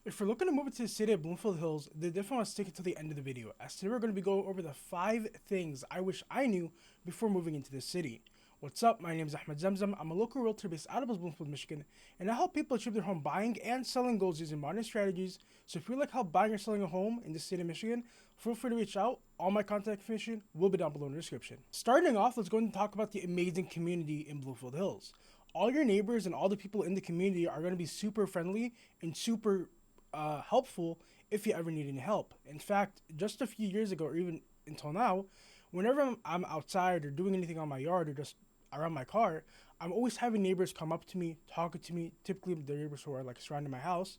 If you're looking to move into the city of Bloomfield Hills, then definitely want to stick it to the end of the video, as today we're going to be going over the 5 things I wish I knew before moving into this city. What's up? My name is Ahmed Zamzam. I'm a local realtor based out of Bloomfield, Michigan, and I help people achieve their home buying and selling goals using modern strategies. So if you like help buying or selling a home in the state of Michigan, feel free to reach out. All my contact information will be down below in the description. Starting off, let's go and talk about the amazing community in Bloomfield Hills. All your neighbors and all the people in the community are going to be super friendly and super helpful if you ever need any help. In fact, just a few years ago, or even until now, whenever I'm outside or doing anything on my yard or just around my car, I'm always having neighbors come up to me, talking to me. Typically, the neighbors who are like surrounding my house,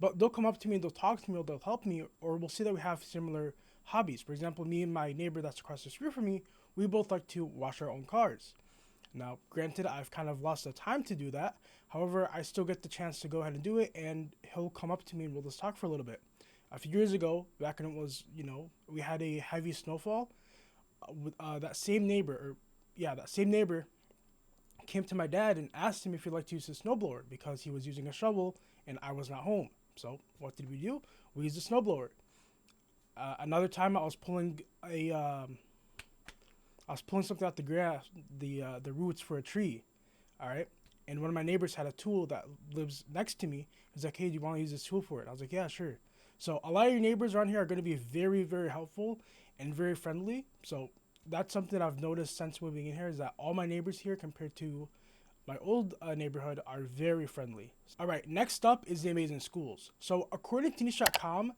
but they'll come up to me and they'll talk to me, or they'll help me, or we'll see that we have similar hobbies. For example, me and my neighbor that's across the street from me, we both like to wash our own cars. Now, granted, I've kind of lost the time to do that. However, I still get the chance to go ahead and do it, and he'll come up to me and we'll just talk for a little bit. A few years ago, back when it was, we had a heavy snowfall, that same neighbor came to my dad and asked him if he'd like to use his snowblower because he was using a shovel and I was not home. So, what did we do? We used a snowblower. Another time, I was pulling something out the grass, the roots for a tree, all right? And one of my neighbors had a tool that lives next to me. He's like, hey, do you want to use this tool for it? I was like, yeah, sure. So a lot of your neighbors around here are going to be very, very helpful and very friendly. So that's something I've noticed since moving in here, is that all my neighbors here compared to my old neighborhood are very friendly. All right, next up is the amazing schools. So according to niche.com,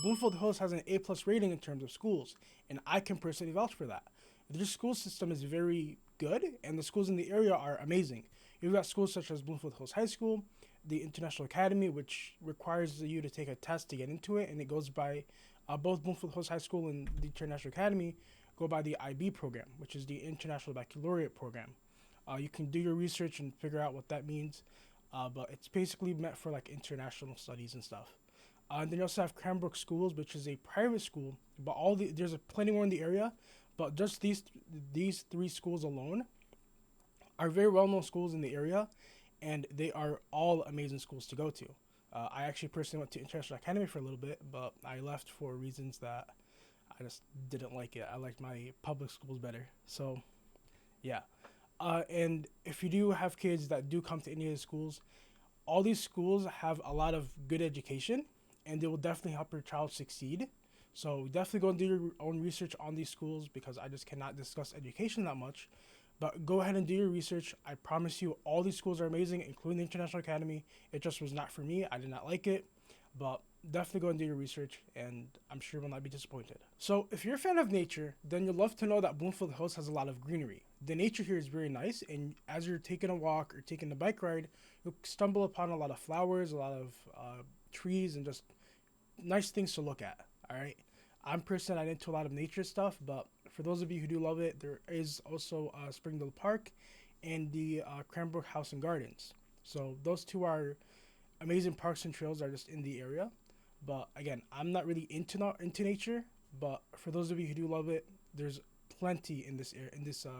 Bloomfield Hills has an A+ rating in terms of schools, and I can personally vouch for that. Their school system is very good, and the schools in the area are amazing. You've got schools such as Bloomfield Hills High School, the International Academy, which requires you to take a test to get into it, and it goes by both Bloomfield Hills High School and the International Academy go by the IB program, which is the International Baccalaureate program. You can do your research and figure out what that means, but it's basically meant for like international studies and stuff. And then you also have Cranbrook Schools, which is a private school, but there's plenty more in the area. But just these 3 schools alone are very well-known schools in the area, and they are all amazing schools to go to. I actually personally went to International Academy for a little bit, but I left for reasons that I just didn't like it. I liked my public schools better. So, yeah. And if you do have kids that do come to any of the schools, all these schools have a lot of good education, and they will definitely help your child succeed. So definitely go and do your own research on these schools, because I just cannot discuss education that much. But go ahead and do your research. I promise you, all these schools are amazing, including the International Academy. It just was not for me. I did not like it. But definitely go and do your research, and I'm sure you will not be disappointed. So if you're a fan of nature, then you'll love to know that Bloomfield Hills has a lot of greenery. The nature here is very nice, and as you're taking a walk or taking a bike ride, you'll stumble upon a lot of flowers, a lot of trees, and just nice things to look at, all right? I'm personally not into a lot of nature stuff, but for those of you who do love it, there is also Springdale Park and the Cranbrook House and Gardens. So those 2 are amazing parks and trails that are just in the area. But again, I'm not really into nature, but for those of you who do love it, there's plenty in this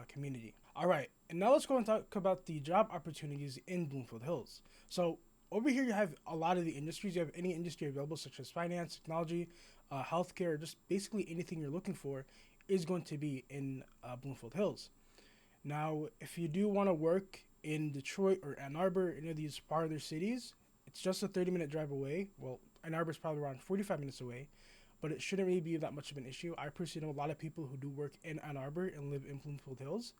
community. All right, and now let's go and talk about the job opportunities in Bloomfield Hills. So over here, you have a lot of the industries. You have any industry available, such as finance, technology, healthcare, just basically anything you're looking for is going to be in Bloomfield Hills. Now, if you do want to work in Detroit or Ann Arbor, any of these farther cities, it's just a 30-minute drive away. Well, Ann Arbor is probably around 45 minutes away, but it shouldn't really be that much of an issue. I personally know a lot of people who do work in Ann Arbor and live in Bloomfield Hills.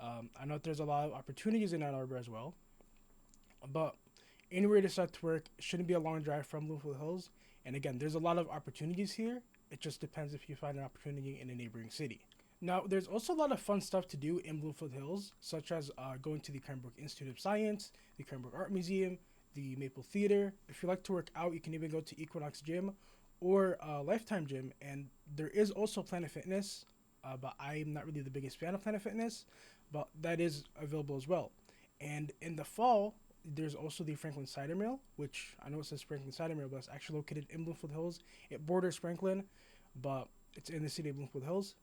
I know that there's a lot of opportunities in Ann Arbor as well, but anywhere you decide to work, it shouldn't be a long drive from Bloomfield Hills. And again, there's a lot of opportunities here. It just depends if you find an opportunity in a neighboring city. Now, there's also a lot of fun stuff to do in Bloomfield Hills, such as going to the Cranbrook Institute of Science, the Cranbrook Art Museum, the Maple Theater. If you like to work out, you can even go to Equinox Gym or Lifetime Gym. And there is also Planet Fitness, but I'm not really the biggest fan of Planet Fitness, but that is available as well. And in the fall, there's also the Franklin Cider Mill, which I know it says Franklin Cider Mill, but it's actually located in Bloomfield Hills. It borders Franklin, but it's in the city of Bloomfield Hills.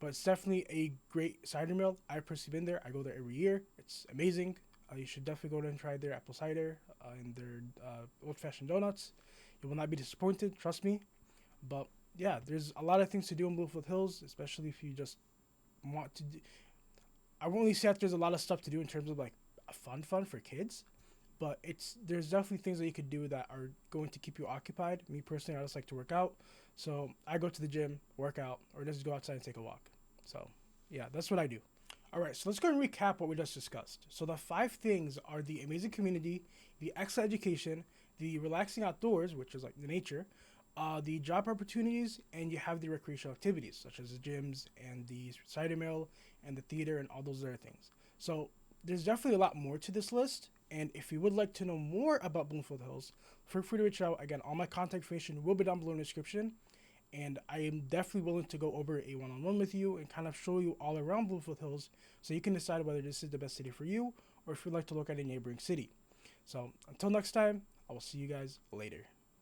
But it's definitely a great cider mill. I've personally been there. I go there every year. It's amazing. You should definitely go there and try their apple cider and their old-fashioned donuts. You will not be disappointed, trust me. But yeah, there's a lot of things to do in Bloomfield Hills, especially if you just want to do. I won't really say that there's a lot of stuff to do in terms of like a fun for kids, but there's definitely things that you could do that are going to keep you occupied. Me personally, I just like to work out, so I go to the gym, work out, or just go outside and take a walk. So yeah, that's what I do. All right, so let's go and recap what we just discussed. So the 5 things are the amazing community, the excellent education, the relaxing outdoors, which is like the nature, the job opportunities, and you have the recreational activities such as the gyms and the cider mill and the theater and all those other things. So there's definitely a lot more to this list. And if you would like to know more about Bloomfield Hills, feel free to reach out. Again, all my contact information will be down below in the description. And I am definitely willing to go over a one-on-one with you and kind of show you all around Bloomfield Hills so you can decide whether this is the best city for you or if you'd like to look at a neighboring city. So until next time, I will see you guys later.